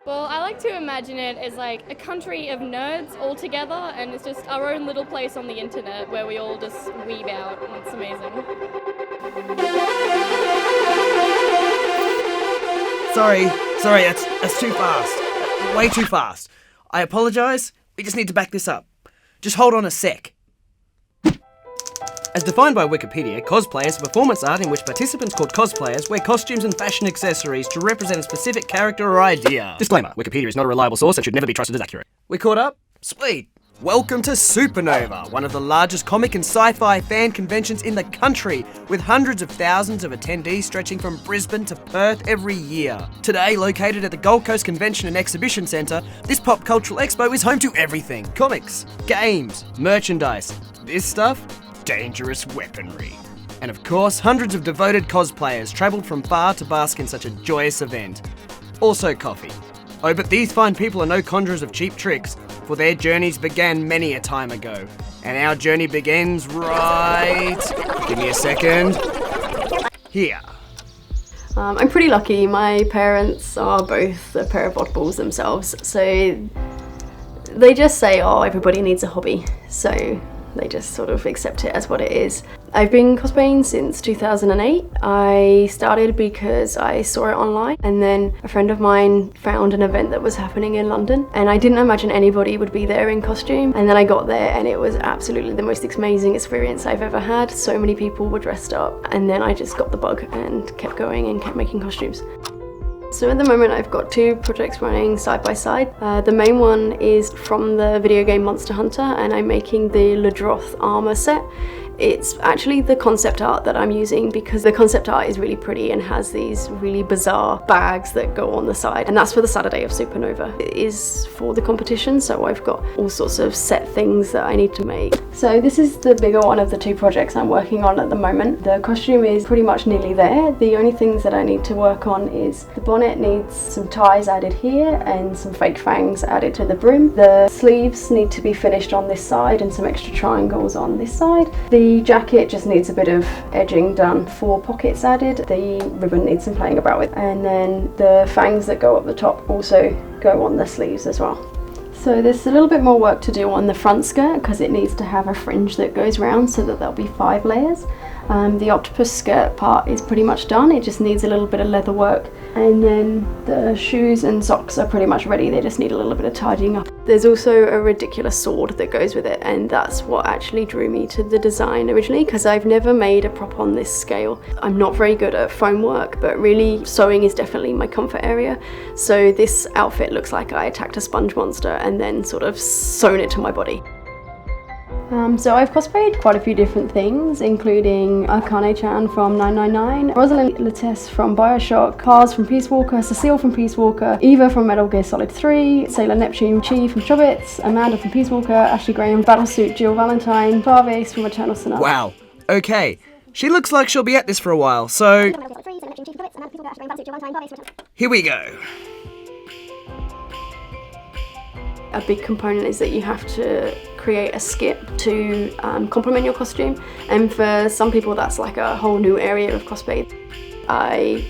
Well, I like to imagine it as like a country of nerds all together, and it's just our own little place on the internet where we all just weeb out, and it's amazing. Sorry, that's too fast. Way too fast. I apologise, we just need to back this up. Just hold on a sec. As defined by Wikipedia, cosplay is a performance art in which participants called cosplayers wear costumes and fashion accessories to represent a specific character or idea. Disclaimer, Wikipedia is not a reliable source and should never be trusted as accurate. We caught up? Sweet. Welcome to Supernova, one of the largest comic and sci-fi fan conventions in the country, with hundreds of thousands of attendees stretching from Brisbane to Perth every year. Today, located at the Gold Coast Convention and Exhibition Centre, this pop cultural expo is home to everything. Comics, games, merchandise, this stuff, dangerous weaponry. And of course, hundreds of devoted cosplayers travelled from far to bask in such a joyous event. Also coffee. Oh, but these fine people are no conjurers of cheap tricks, for their journeys began many a time ago. And our journey begins right... Give me a second. Here. I'm pretty lucky. My parents are both a pair of oddballs themselves, so they just say, oh, everybody needs a hobby. So they just sort of accept it as what it is. I've been cosplaying since 2008. I started because I saw it online, and then a friend of mine found an event that was happening in London, and I didn't imagine anybody would be there in costume. And then I got there and it was absolutely the most amazing experience I've ever had. So many people were dressed up, and then I just got the bug and kept going and kept making costumes. So at the moment I've got two projects running side by side. The main one is from the video game Monster Hunter, and I'm making the Ledroth armor set. It's actually the concept art that I'm using because the concept art is really pretty and has these really bizarre bags that go on the side, and that's for the Saturday of Supernova. It is for the competition, so I've got all sorts of set things that I need to make. So this is the bigger one of the two projects I'm working on at the moment. The costume is pretty much nearly there. The only things that I need to work on is the bonnet needs some ties added here and some fake fangs added to the brim. The sleeves need to be finished on this side and some extra triangles on this side. The jacket just needs a bit of edging done, 4 pockets added. The ribbon needs some playing about with, and then the fangs that go up the top also go on the sleeves as well. So there's a little bit more work to do on the front skirt because it needs to have a fringe that goes round so that there'll be 5 layers. The octopus skirt part is pretty much done, it just needs a little bit of leather work, and then the shoes and socks are pretty much ready, they just need a little bit of tidying up. There's also a ridiculous sword that goes with it, and that's what actually drew me to the design originally, because I've never made a prop on this scale. I'm not very good at foam work, but really sewing is definitely my comfort area. So this outfit looks like I attacked a sponge monster and then sort of sewn it to my body. So I've cosplayed quite a few different things, including Akane-chan from 999, Rosalind Lattès from Bioshock, Kaz from Peace Walker, Cecile from Peace Walker, Eva from Metal Gear Solid 3, Sailor Neptune Chi from Chobits, Amanda from Peace Walker, Ashley Graham, Battlesuit Jill Valentine, Farvace from Eternal Sonata. Wow. Okay. She looks like she'll be at this for a while, so... Here we go. A big component is that you have to create a skip to complement your costume, and for some people that's like a whole new area of cosplay. I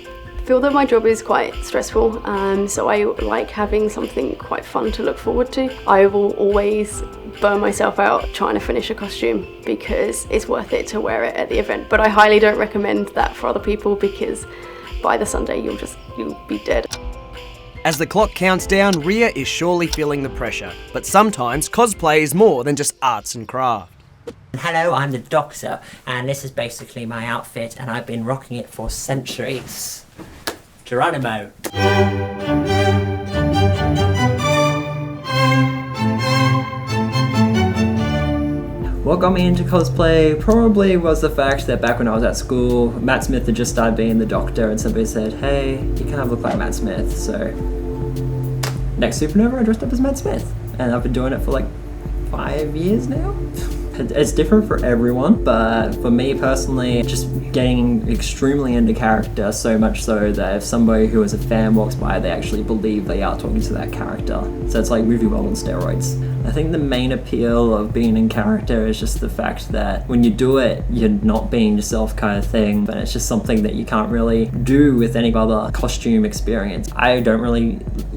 feel that my job is quite stressful, so I like having something quite fun to look forward to. I will always burn myself out trying to finish a costume because it's worth it to wear it at the event, but I highly don't recommend that for other people because by the Sunday you'll be dead. As the clock counts down, Ria is surely feeling the pressure, but sometimes cosplay is more than just arts and craft. Hello, I'm the Doctor, and this is basically my outfit, and I've been rocking it for centuries. Geronimo. What got me into cosplay probably was the fact that back when I was at school, Matt Smith had just started being the Doctor, and somebody said, hey, you kind of look like Matt Smith, so next Supernova I dressed up as Matt Smith, and I've been doing it for like 5 years now. It's different for everyone, but for me personally, just getting extremely into character, so much so that if somebody who is a fan walks by, they actually believe they are talking to that character. So it's like movie world on steroids. I think the main appeal of being in character is just the fact that when you do it, you're not being yourself kind of thing, but it's just something that you can't really do with any other costume experience. I don't really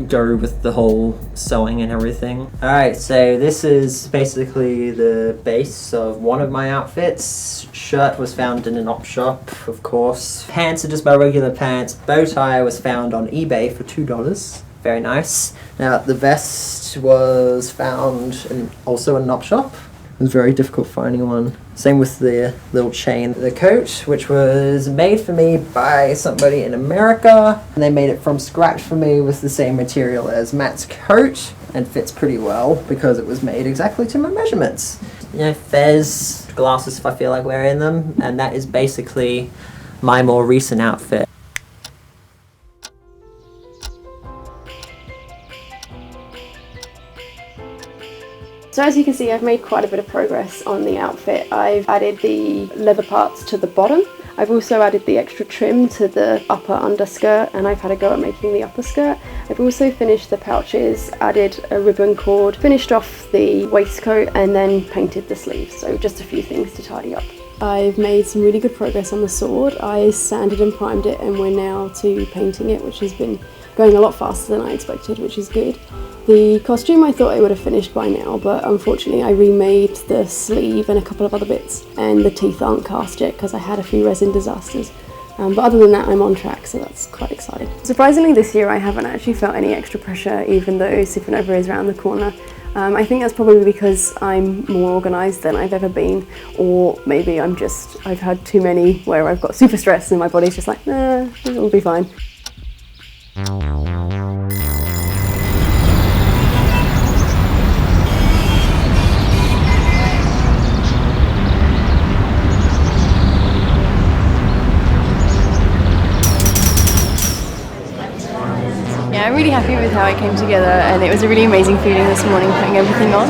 go with the whole sewing and everything. Alright, so this is basically the base of one of my outfits. Shirt was found in an op shop, of course. Pants are just my regular pants. Bow tie was found on eBay for $2. Very nice. Now the vest was found also in an op shop. It was very difficult finding one. Same with the little chain. The coat, which was made for me by somebody in America, and they made it from scratch for me with the same material as Matt's coat, and fits pretty well because it was made exactly to my measurements. You know, fez, glasses if I feel like wearing them, and that is basically my more recent outfit. So as you can see, I've made quite a bit of progress on the outfit. I've added the leather parts to the bottom. I've also added the extra trim to the upper underskirt, and I've had a go at making the upper skirt. I've also finished the pouches, added a ribbon cord, finished off the waistcoat, and then painted the sleeves. So just a few things to tidy up. I've made some really good progress on the sword. I sanded and primed it, and we're now to painting it, which has been going a lot faster than I expected, which is good. The costume I thought I would have finished by now, but unfortunately I remade the sleeve and a couple of other bits, and the teeth aren't cast yet because I had a few resin disasters. But other than that, I'm on track, so that's quite exciting. Surprisingly this year I haven't actually felt any extra pressure, even though Supernova is around the corner. I think that's probably because I'm more organised than I've ever been, or maybe I've had too many where I've got super stressed and my body's just like, nah, it'll be fine. Yeah, I'm really happy with how it came together, and it was a really amazing feeling this morning putting everything on.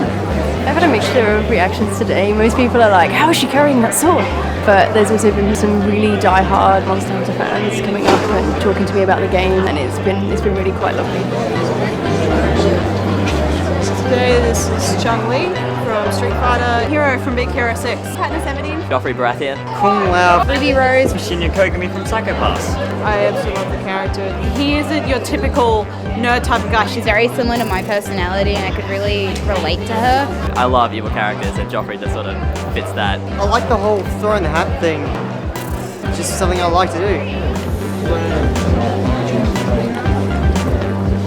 I've had a mixture of reactions today. Most people are like, how is she carrying that sword? But there's also been some really die-hard Monster Hunter fans coming up and talking to me about the game, and it's been really quite lovely. Today this is Chun Li from Street Fighter, Hero from Big Hero 6, Katniss Everdeen, Joffrey Baratheon, Kung Lao, Ruby Rose. Shinya Kogami from Psycho Pass. I absolutely love the character. He isn't your typical nerd type of guy. She's very similar to my personality, and I could really relate to her. I love evil characters, and Joffrey just sort of fits that. I like the whole throwing the hat thing. It's just something I like to do.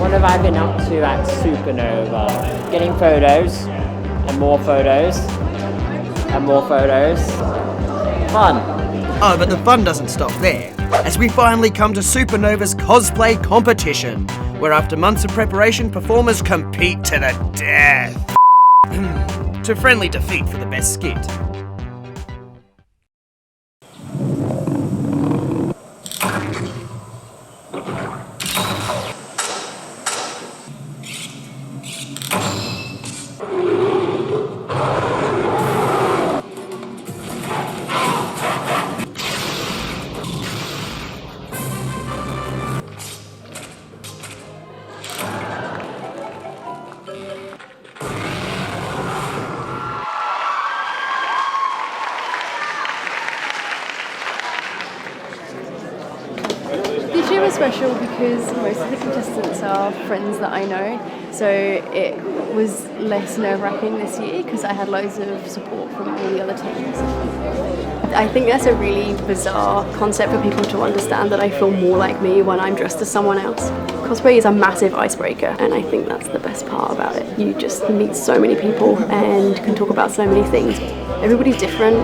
What have I been up to at Supernova? Getting photos, and more photos, and more photos. Fun. Oh, but the fun doesn't stop there, as we finally come to Supernova's cosplay competition, where after months of preparation, performers compete to the death. To friendly defeat for the best skit. This year was special because most of the contestants are friends that I know, so it was less nerve-wracking this year because I had loads of support from all the other teams. I think that's a really bizarre concept for people to understand, that I feel more like me when I'm dressed as someone else. Cosplay is a massive icebreaker, and I think that's the best part about it. You just meet so many people and can talk about so many things. Everybody's different,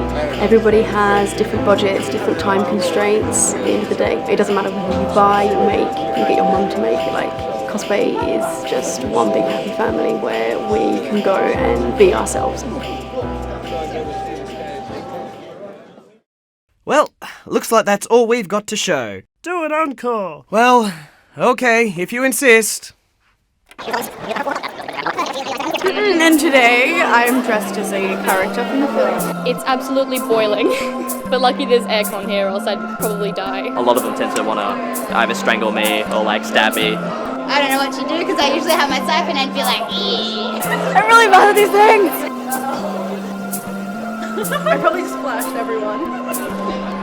everybody has different budgets, different time constraints. At the end of the day, it doesn't matter whether you buy, you make, you get your mum to make. Like, cosplay is just one big happy family where we can go and be ourselves. Well, looks like that's all we've got to show. Do an encore. Well, okay, if you insist. And today I'm dressed as a character from the film. It's absolutely boiling, but lucky there's aircon here, or else I'd probably die. A lot of them tend to want to either strangle me or like stab me. I don't know what to do because I usually have my siphon and feel like, I'm really bad at these things! I probably splashed everyone.